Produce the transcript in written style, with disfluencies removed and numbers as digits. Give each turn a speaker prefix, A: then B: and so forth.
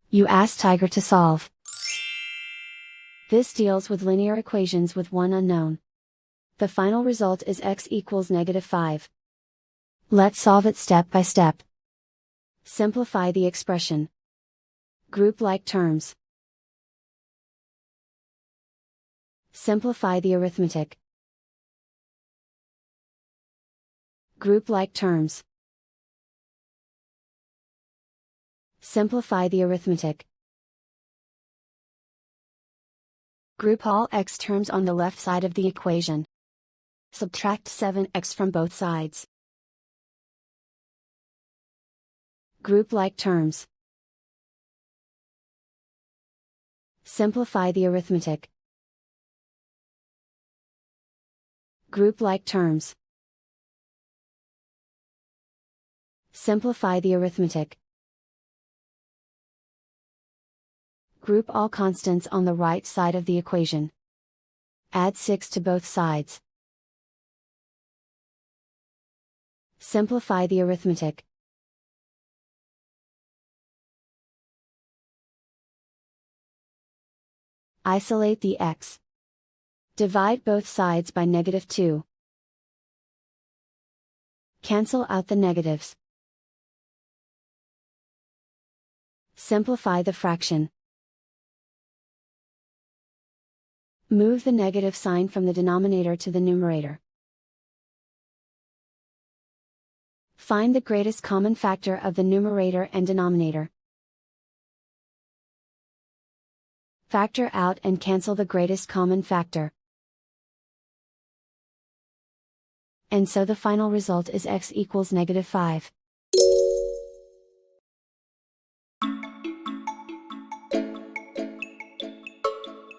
A: You ask Tiger to solve. This deals with linear equations with one unknown. The final result is x equals -5. Let's solve it step by step. Simplify the expression. Group like terms. Simplify the arithmetic. Group like terms. Simplify the arithmetic. Group all x terms on the left side of the equation. Subtract 7x from both sides. Group like terms. Simplify the arithmetic. Group like terms. Simplify the arithmetic. Group all constants on the right side of the equation. Add 6 to both sides. Simplify the arithmetic. Isolate the x. Divide both sides by -2. Cancel out the negatives. Simplify the fraction. Move the negative sign from the denominator to the numerator. Find the greatest common factor of the numerator and denominator. Factor out and cancel the greatest common factor. And so the final result is x equals -5.